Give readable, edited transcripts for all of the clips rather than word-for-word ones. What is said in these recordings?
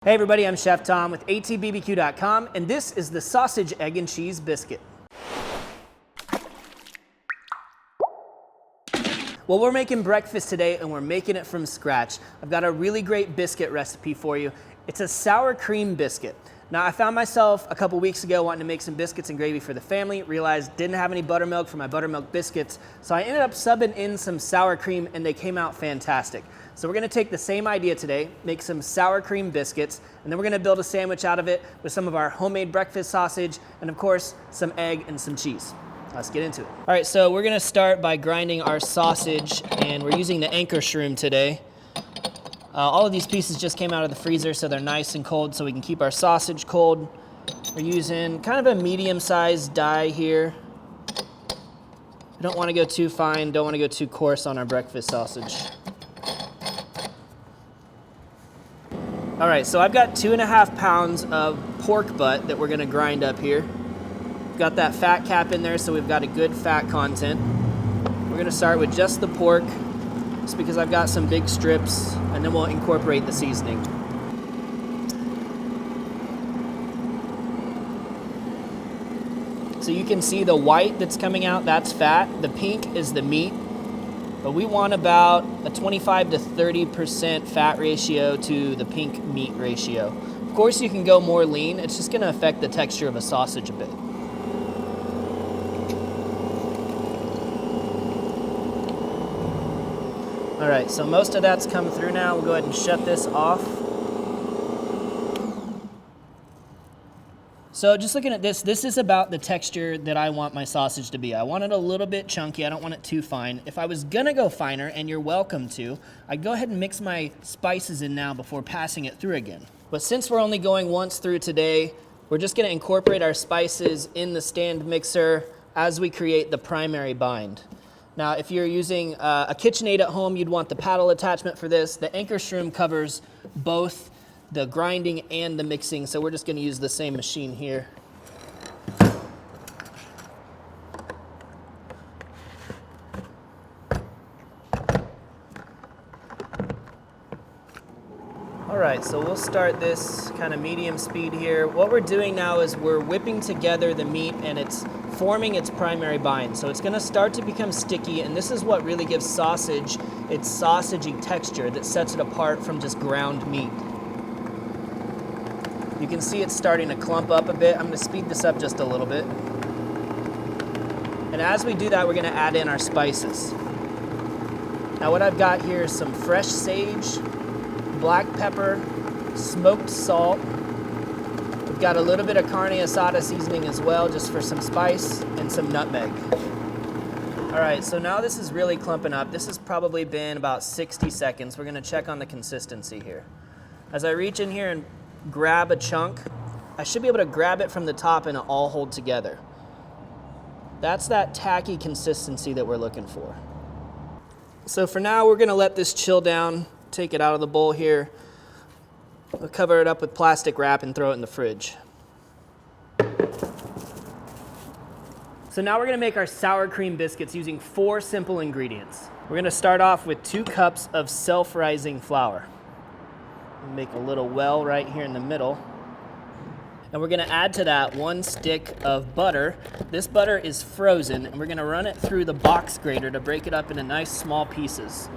Hey everybody, I'm Chef Tom with allthingsbbq.com, and this is the Sausage Egg and Cheese Biscuit. Well, we're making breakfast today and we're making it from scratch. I've got a really great biscuit recipe for you. It's a sour cream biscuit. Now, I found myself a couple weeks ago wanting to make some biscuits and gravy for the family, realized didn't have any buttermilk for my buttermilk biscuits, so I ended up subbing in some sour cream and they came out fantastic. So we're gonna take the same idea today, make some sour cream biscuits, and then we're gonna build a sandwich out of it with some of our homemade breakfast sausage, and of course, some egg and some cheese. Let's get into it. All right, so we're gonna start by grinding our sausage, and we're using the anchor shroom today. All of these pieces just came out of the freezer, so they're nice and cold so we can keep our sausage cold. We're using kind of a medium-sized die here. We don't wanna go too fine, don't wanna go too coarse on our breakfast sausage. All right, so I've got 2.5 pounds of pork butt that we're gonna grind up here. Got that fat cap in there, so we've got a good fat content. We're gonna start with just the pork, just because I've got some big strips, and then we'll incorporate the seasoning. So you can see the white that's coming out, that's fat. The pink is the meat. But we want about a 25 to 30% fat ratio to the pink meat ratio. Of course, you can go more lean. It's just gonna affect the texture of a sausage a bit. All right, so most of that's come through now. We'll go ahead and shut this off. So just looking at this is about the texture that I want my sausage to be. I want it a little bit chunky, I don't want it too fine. If I was gonna go finer, and you're welcome to, I'd go ahead and mix my spices in now before passing it through again. But since we're only going once through today, we're just gonna incorporate our spices in the stand mixer as we create the primary bind. Now, if you're using a KitchenAid at home, you'd want the paddle attachment for this. The anchor shroom covers both the grinding and the mixing, so we're just gonna use the same machine here. All right, so we'll start this kind of medium speed here. What we're doing now is we're whipping together the meat and it's forming its primary bind. So it's gonna start to become sticky, and this is what really gives sausage its sausagey texture that sets it apart from just ground meat. You can see it's starting to clump up a bit. I'm gonna speed this up just a little bit. And as we do that, we're gonna add in our spices. Now what I've got here is some fresh sage, black pepper, smoked salt. We've got a little bit of carne asada seasoning as well, just for some spice, and some nutmeg. All right, so now this is really clumping up. This has probably been about 60 seconds. We're gonna check on the consistency here. As I reach in here and grab a chunk, I should be able to grab it from the top and it all hold together. That's that tacky consistency that we're looking for. So for now, we're gonna let this chill down, take it out of the bowl here. We'll cover it up with plastic wrap and throw it in the fridge. So now we're gonna make our sour cream biscuits using 4 simple ingredients. We're gonna start off with 2 cups of self-rising flour. Make a little well right here in the middle. And we're gonna add to that 1 stick of butter. This butter is frozen, and we're gonna run it through the box grater to break it up into nice small pieces.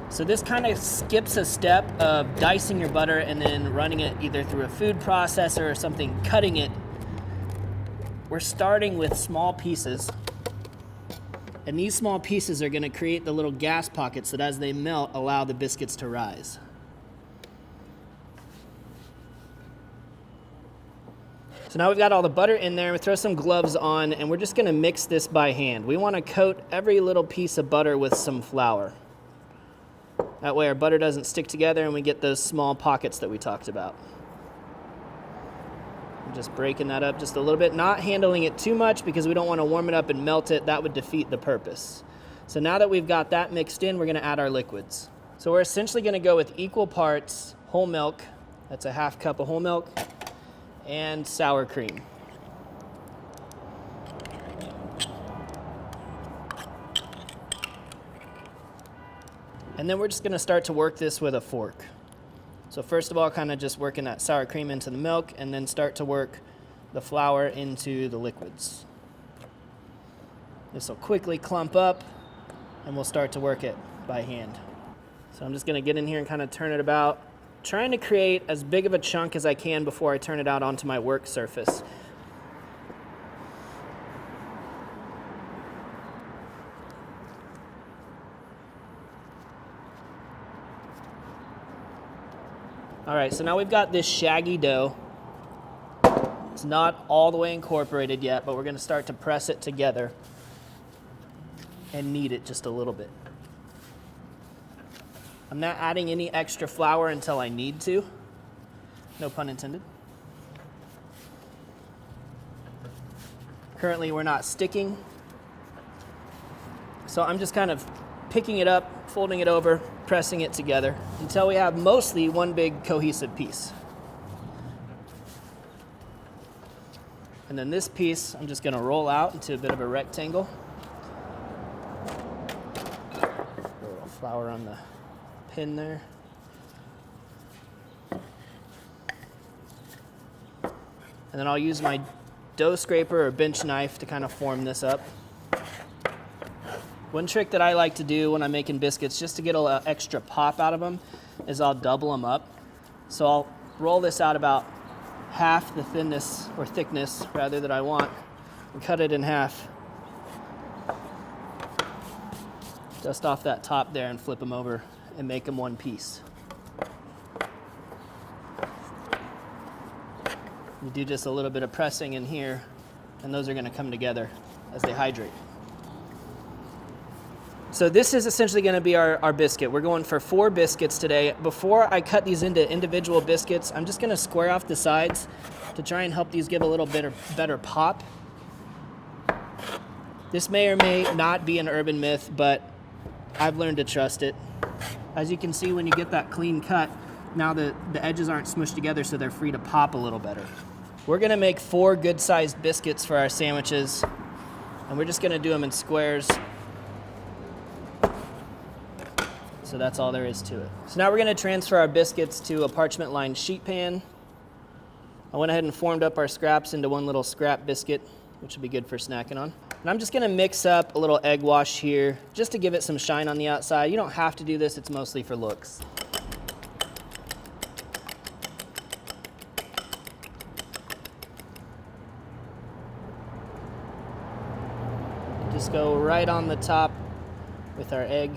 So this kind of skips a step of dicing your butter and then running it either through a food processor or something, cutting it. We're starting with small pieces. And these small pieces are gonna create the little gas pockets that as they melt, allow the biscuits to rise. So now we've got all the butter in there, we throw some gloves on, and we're just gonna mix this by hand. We wanna coat every little piece of butter with some flour. That way our butter doesn't stick together and we get those small pockets that we talked about. I'm just breaking that up just a little bit, not handling it too much because we don't wanna warm it up and melt it. That would defeat the purpose. So now that we've got that mixed in, we're gonna add our liquids. So we're essentially gonna go with equal parts whole milk, that's a 1/2 cup of whole milk, and sour cream. And then we're just gonna start to work this with a fork. So So first of all, kind of just working that sour cream into the milk, and then start to work the flour into the liquids. This will quickly clump up, and we'll start to work it by hand. So I'm just gonna get in here and kind of turn it about, trying to create as big of a chunk as I can before I turn it out onto my work surface. All right, so now we've got this shaggy dough. It's not all the way incorporated yet, but we're gonna start to press it together and knead it just a little bit. I'm not adding any extra flour until I need to. No pun intended. Currently, we're not sticking. So I'm just kind of picking it up, folding it over, pressing it together until we have mostly one big cohesive piece. And then this piece, I'm just gonna roll out into a bit of a rectangle. A little flour on the pin there. And then I'll use my dough scraper or bench knife to kind of form this up. One trick that I like to do when I'm making biscuits, just to get a little extra pop out of them, is I'll double them up. So I'll roll this out about half the thickness rather that I want, and cut it in half. Just off that top there, and flip them over and make them one piece. You do just a little bit of pressing in here, and those are gonna come together as they hydrate. So this is essentially gonna be our biscuit. We're going for 4 biscuits today. Before I cut these into individual biscuits, I'm just gonna square off the sides to try and help these give a little bit better pop. This may or may not be an urban myth, but I've learned to trust it. As you can see, when you get that clean cut, now the edges aren't smushed together, so they're free to pop a little better. We're gonna make 4 good-sized biscuits for our sandwiches, and we're just gonna do them in squares. So that's all there is to it. So now we're gonna transfer our biscuits to a parchment-lined sheet pan. I went ahead and formed up our scraps into one little scrap biscuit, which will be good for snacking on. And I'm just gonna mix up a little egg wash here, just to give it some shine on the outside. You don't have to do this, it's mostly for looks. Just go right on the top with our egg.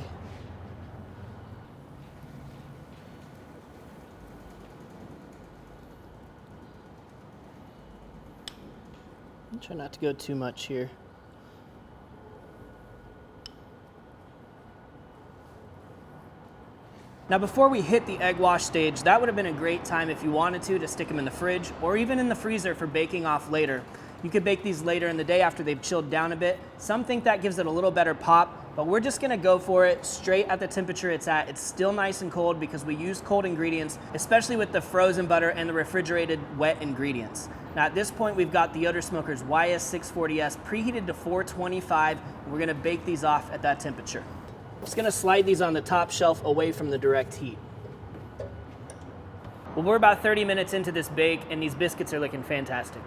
Try not to go too much here. Now before we hit the egg wash stage, that would have been a great time if you wanted to stick them in the fridge or even in the freezer for baking off later. You could bake these later in the day after they've chilled down a bit. Some think that gives it a little better pop, but we're just gonna go for it straight at the temperature it's at. It's still nice and cold because we use cold ingredients, especially with the frozen butter and the refrigerated wet ingredients. Now at this point, we've got the Yoder Smoker's YS640S preheated to 425, and we're gonna bake these off at that temperature. I'm just gonna slide these on the top shelf away from the direct heat. Well, we're about 30 minutes into this bake, and these biscuits are looking fantastic.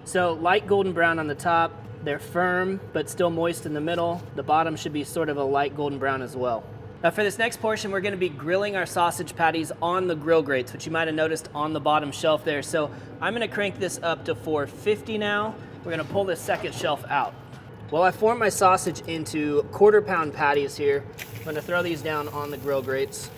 So light golden brown on the top, they're firm, but still moist in the middle. The bottom should be sort of a light golden brown as well. Now for this next portion, we're gonna be grilling our sausage patties on the GrillGrates, which you might have noticed on the bottom shelf there. So I'm gonna crank this up to 450 now. We're gonna pull this second shelf out. Well, I formed my sausage into 1/4 pound patties here. I'm gonna throw these down on the GrillGrates.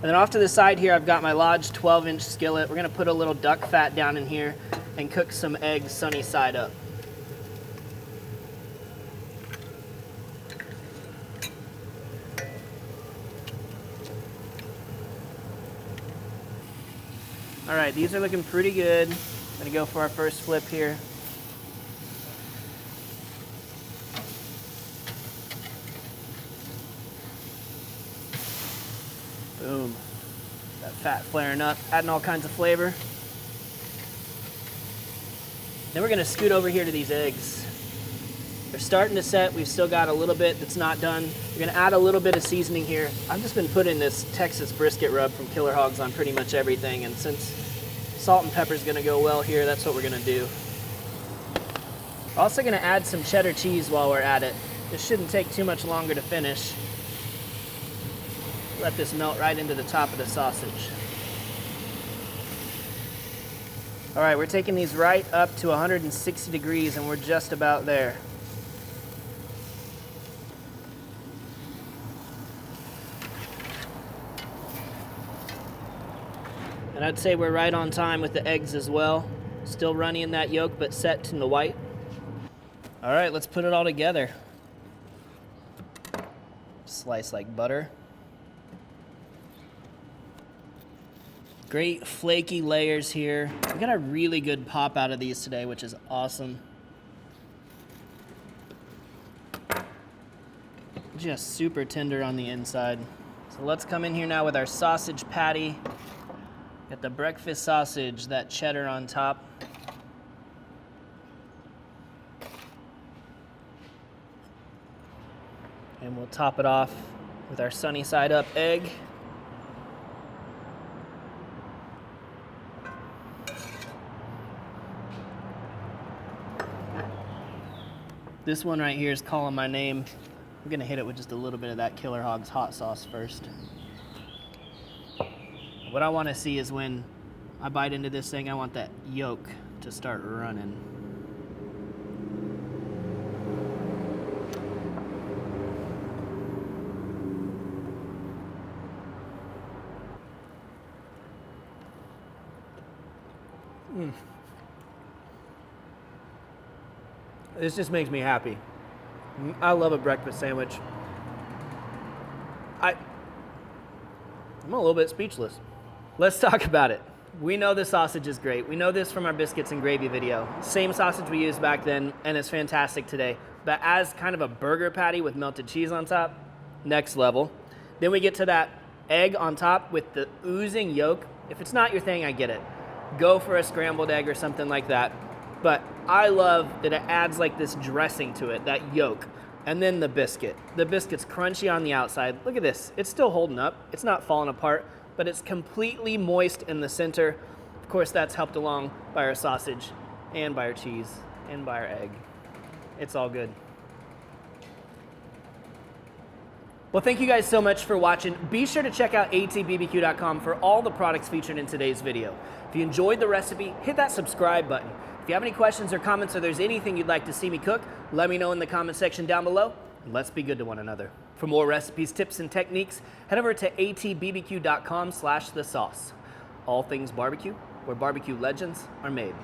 And then off to the side here, I've got my Lodge 12-inch skillet. We're gonna put a little duck fat down in here and cook some eggs sunny side up. All right, these are looking pretty good. I'm gonna go for our first flip here. Boom. That Fat flaring up, adding all kinds of flavor. Then we're gonna scoot over here to these eggs. They're starting to set. We've still got a little bit that's not done. We're gonna add a little bit of seasoning here. I've just been putting this Texas brisket rub from Killer Hogs on pretty much everything, and since salt and pepper is gonna go well here, that's what we're gonna do. We're also gonna add some cheddar cheese while we're at it. This shouldn't take too much longer to finish. Let this melt right into the top of the sausage. All right, we're taking these right up to 160 degrees and we're just about there. And I'd say we're right on time with the eggs as well. Still runny in that yolk, but set in the white. All right, let's put it all together. Slice like butter. Great flaky layers here. We got a really good pop out of these today, which is awesome. Just super tender on the inside. So let's come in here now with our sausage patty. Got the breakfast sausage, that cheddar on top. And we'll top it off with our sunny side up egg. This one right here is calling my name. I'm gonna hit it with just a little bit of that Killer Hogs hot sauce first. What I wanna see is when I bite into this thing, I want that yolk to start running. This just makes me happy. I love a breakfast sandwich. I'm a little bit speechless. Let's talk about it. We know the sausage is great. We know this from our biscuits and gravy video. Same sausage we used back then, and it's fantastic today. But as kind of a burger patty with melted cheese on top, next level. Then we get to that egg on top with the oozing yolk. If it's not your thing, I get it. Go for a scrambled egg or something like that. But I love that it adds like this dressing to it, that yolk. And then the biscuit. The biscuit's crunchy on the outside. Look at this. It's still holding up. It's not falling apart, but it's completely moist in the center. Of course, that's helped along by our sausage and by our cheese and by our egg. It's all good. Well, thank you guys so much for watching. Be sure to check out allthingsbbq.com for all the products featured in today's video. If you enjoyed the recipe, hit that subscribe button. If you have any questions or comments or there's anything you'd like to see me cook, let me know in the comment section down below, and let's be good to one another. For more recipes, tips, and techniques, head over to allthingsbbq.com/thesauce. All Things Barbecue, where barbecue legends are made.